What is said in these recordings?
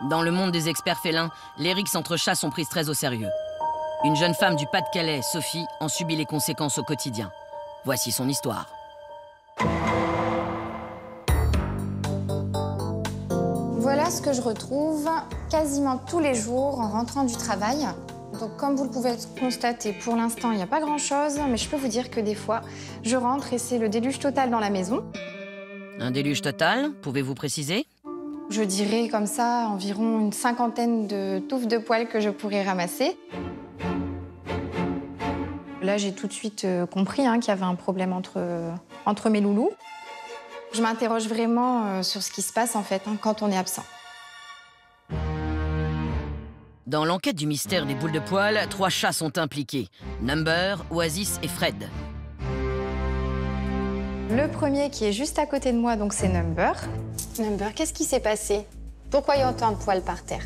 Dans le monde des experts félins, les rixes entre chats sont prises très au sérieux. Une jeune femme du Pas-de-Calais, Sophie, en subit les conséquences au quotidien. Voici son histoire. Voilà ce que je retrouve quasiment tous les jours en rentrant du travail. Donc comme vous le pouvez constater, pour l'instant, il n'y a pas grand-chose, mais je peux vous dire que des fois, je rentre et c'est le déluge total dans la maison. Un déluge total, pouvez-vous préciser? Je dirais comme ça environ une cinquantaine de touffes de poils que je pourrais ramasser. Là, j'ai tout de suite compris qu'il y avait un problème entre mes loulous. Je m'interroge vraiment sur ce qui se passe en fait quand on est absent. Dans l'enquête du mystère des boules de poils, 3 chats sont impliqués. Number, Oasis et Fred. Le premier qui est juste à côté de moi, donc c'est Number. Number, qu'est-ce qui s'est passé? Pourquoi il y a autant de poils par terre?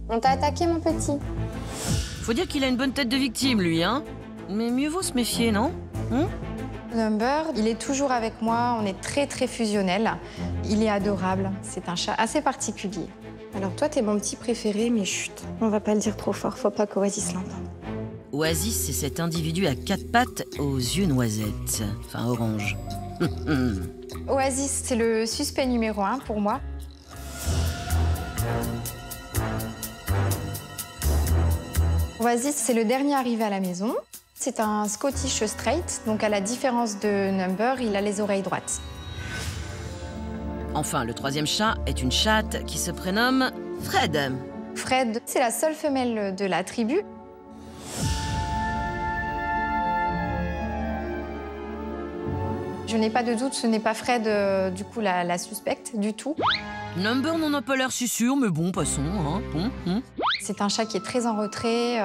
On t'a attaqué, mon petit? Faut dire qu'il a une bonne tête de victime, lui, hein? Mais mieux vaut se méfier, non? Number, il est toujours avec moi, on est très très fusionnels. Il est adorable, c'est un chat assez particulier. Alors toi, t'es mon petit préféré, mais chut, on va pas le dire trop fort, faut pas qu'Oasis l'entende. Oasis, c'est cet individu à 4 pattes aux yeux noisettes, enfin orange. Oasis, c'est le suspect numéro 1 pour moi. Oasis, c'est le dernier arrivé à la maison. C'est un Scottish Straight, donc à la différence de Number, il a les oreilles droites. Enfin, le 3e chat est une chatte qui se prénomme Fred. Fred, c'est la seule femelle de la tribu. Je n'ai pas de doute, ce n'est pas Fred, du coup, la suspecte du tout. Number n'en a pas l'air si sûr, mais bon, passons, hein. C'est un chat qui est très en retrait,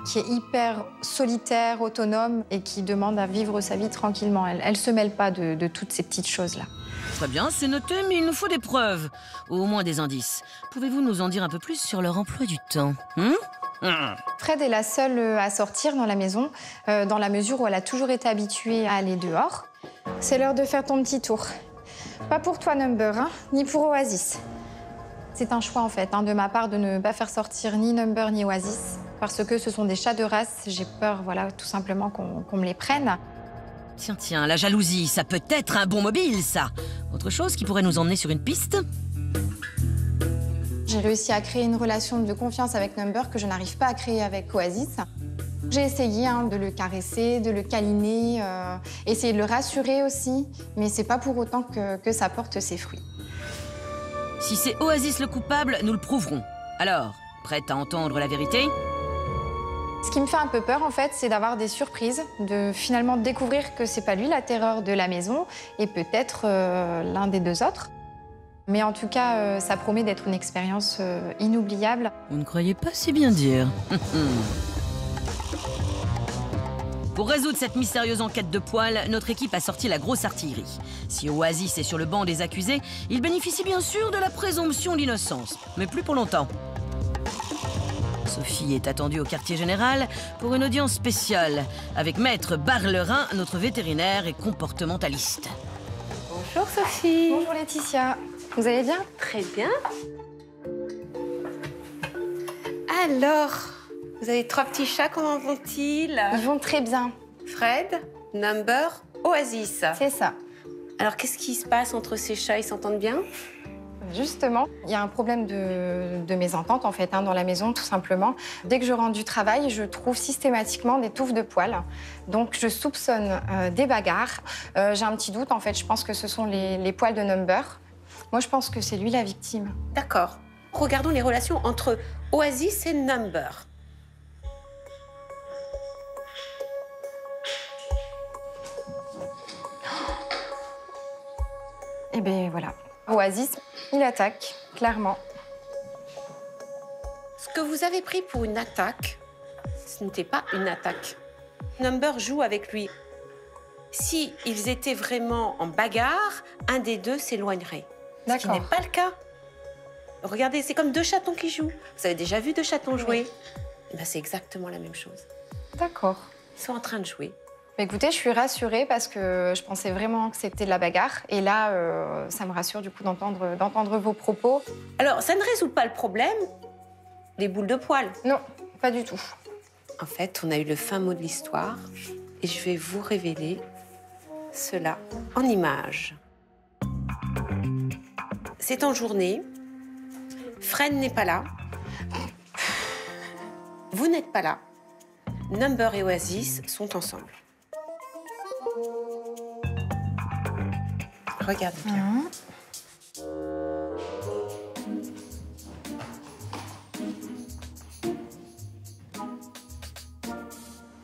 qui est hyper solitaire, autonome et qui demande à vivre sa vie tranquillement. Elle se mêle pas de toutes ces petites choses-là. Très bien, c'est noté, mais il nous faut des preuves. Au moins des indices. Pouvez-vous nous en dire un peu plus sur leur emploi du temps? Fred est la seule à sortir dans la maison, dans la mesure où elle a toujours été habituée à aller dehors. C'est l'heure de faire ton petit tour. Pas pour toi, Number, ni pour Oasis. C'est un choix, en fait, de ma part, de ne pas faire sortir ni Number ni Oasis, parce que ce sont des chats de race. J'ai peur, voilà, tout simplement qu'on me les prenne. Tiens, la jalousie, ça peut être un bon mobile, ça. Autre chose qui pourrait nous emmener sur une piste? J'ai réussi à créer une relation de confiance avec Number que je n'arrive pas à créer avec Oasis. J'ai essayé de le caresser, de le câliner, essayer de le rassurer aussi, mais c'est pas pour autant que ça porte ses fruits. Si c'est Oasis le coupable, nous le prouverons. Alors, prête à entendre la vérité? Ce qui me fait un peu peur, en fait, c'est d'avoir des surprises, de finalement découvrir que c'est pas lui la terreur de la maison, et peut-être l'un des 2 autres. Mais en tout cas, ça promet d'être une expérience inoubliable. Vous ne croyez pas si bien dire. Pour résoudre cette mystérieuse enquête de poils, notre équipe a sorti la grosse artillerie. Si Oasis est sur le banc des accusés, il bénéficie bien sûr de la présomption d'innocence, mais plus pour longtemps. Sophie est attendue au quartier général pour une audience spéciale avec Maître Barlerin, notre vétérinaire et comportementaliste. Bonjour Sophie. Bonjour Laetitia. Vous allez bien? Très bien. Alors, vous avez 3 petits chats, comment vont-ils? Ils vont très bien. Fred, Number, Oasis. C'est ça. Alors, qu'est-ce qui se passe entre ces chats? Ils s'entendent bien? Justement, il y a un problème de mésentente, en fait, dans la maison, tout simplement. Dès que je rentre du travail, je trouve systématiquement des touffes de poils. Donc, je soupçonne des bagarres. J'ai un petit doute, en fait. Je pense que ce sont les poils de Number. Moi, je pense que c'est lui la victime. D'accord. Regardons les relations entre Oasis et Number. Eh bien, voilà. Oasis, il attaque, clairement. Ce que vous avez pris pour une attaque, ce n'était pas une attaque. Number joue avec lui. Si ils étaient vraiment en bagarre, un des 2 s'éloignerait. Ce qui n'est pas le cas. Regardez, c'est comme 2 chatons qui jouent. Vous avez déjà vu 2 chatons jouer? Eh ben, c'est exactement la même chose. D'accord. Ils sont en train de jouer. Écoutez, je suis rassurée parce que je pensais vraiment que c'était de la bagarre. Et là, ça me rassure du coup d'entendre vos propos. Alors, ça ne résout pas le problème des boules de poils. Non, pas du tout. En fait, on a eu le fin mot de l'histoire et je vais vous révéler cela en images. C'est en journée. Fred n'est pas là. Vous n'êtes pas là. Number et Oasis sont ensemble. Regardez bien.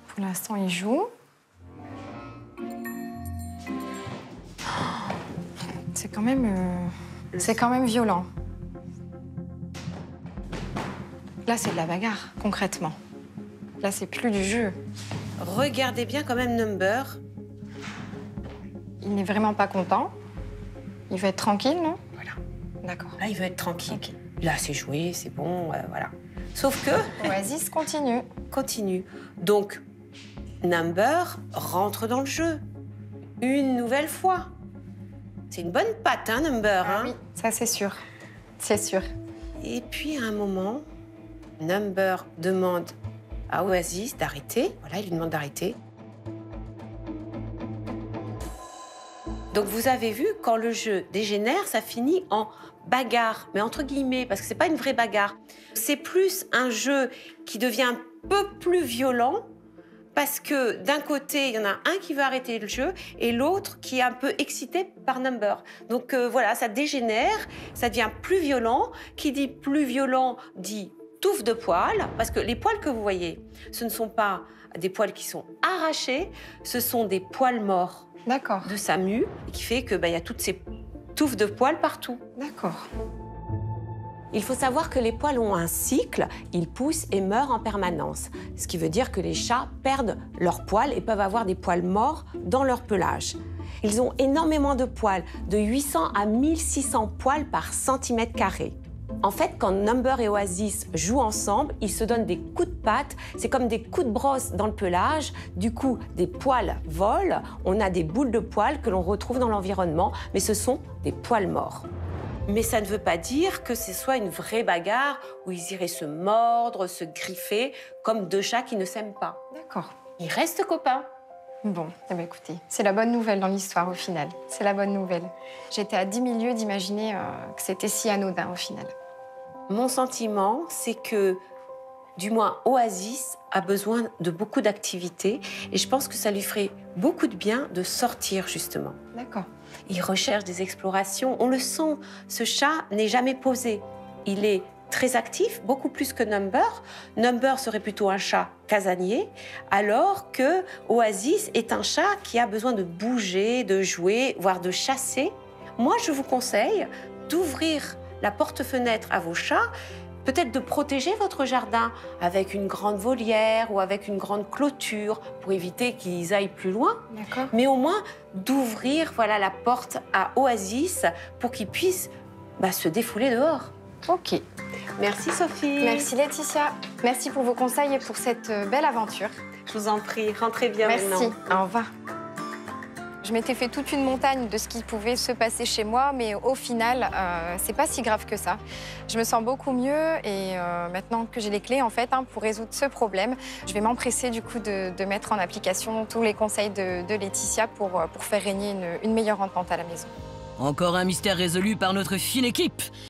Pour l'instant, il joue. C'est quand même violent. Là, c'est de la bagarre, concrètement. Là, c'est plus du jeu. Regardez bien quand même Number. Il n'est vraiment pas content. Il veut être tranquille, non? Voilà. D'accord. Là, il veut être tranquille. Okay. Là, c'est joué, c'est bon, voilà. Sauf que... Oasis continue. Continue. Donc, Number rentre dans le jeu. Une nouvelle fois. C'est une bonne patte, hein, Number, hein? Oui, ça, c'est sûr. C'est sûr. Et puis, à un moment, Number demande à Oasis d'arrêter. Voilà, il lui demande d'arrêter. Donc, vous avez vu, quand le jeu dégénère, ça finit en bagarre. Mais entre guillemets, parce que c'est pas une vraie bagarre. C'est plus un jeu qui devient un peu plus violent, parce que d'un côté, il y en a un qui veut arrêter le jeu et l'autre qui est un peu excité par Number. Donc voilà, ça dégénère, ça devient plus violent. Qui dit plus violent dit touffe de poils, parce que les poils que vous voyez, ce ne sont pas des poils qui sont arrachés, ce sont des poils morts. D'accord. De sa mue, qui fait que y a toutes ces touffes de poils partout. D'accord. Il faut savoir que les poils ont un cycle, ils poussent et meurent en permanence. Ce qui veut dire que les chats perdent leurs poils et peuvent avoir des poils morts dans leur pelage. Ils ont énormément de poils, de 800 à 1600 poils par centimètre carré. En fait, quand Number et Oasis jouent ensemble, ils se donnent des coups de patte. C'est comme des coups de brosse dans le pelage. Du coup, des poils volent. On a des boules de poils que l'on retrouve dans l'environnement, mais ce sont des poils morts. Mais ça ne veut pas dire que ce soit une vraie bagarre où ils iraient se mordre, se griffer, comme deux chats qui ne s'aiment pas. D'accord. Ils restent copains. Bon, eh bien, écoutez, c'est la bonne nouvelle dans l'histoire au final. C'est la bonne nouvelle. J'étais à 10 000 lieues d'imaginer que c'était si anodin au final. Mon sentiment, c'est que, du moins, Oasis a besoin de beaucoup d'activité et je pense que ça lui ferait beaucoup de bien de sortir, justement. D'accord. Il recherche des explorations. On le sent, ce chat n'est jamais posé. Il est très actif, beaucoup plus que Number. Number serait plutôt un chat casanier, alors que Oasis est un chat qui a besoin de bouger, de jouer, voire de chasser. Moi, je vous conseille d'ouvrir la porte-fenêtre à vos chats, peut-être de protéger votre jardin avec une grande volière ou avec une grande clôture pour éviter qu'ils aillent plus loin. D'accord. Mais au moins d'ouvrir la porte à Oasis pour qu'il puisse se défouler dehors. Ok. Merci Sophie. Merci Laetitia. Merci pour vos conseils et pour cette belle aventure. Je vous en prie, rentrez bien maintenant. Merci. Au revoir. Je m'étais fait toute une montagne de ce qui pouvait se passer chez moi, mais au final, c'est pas si grave que ça. Je me sens beaucoup mieux et maintenant que j'ai les clés, en fait, pour résoudre ce problème, je vais m'empresser du coup de mettre en application tous les conseils de Laetitia pour faire régner une meilleure entente à la maison. Encore un mystère résolu par notre fine équipe.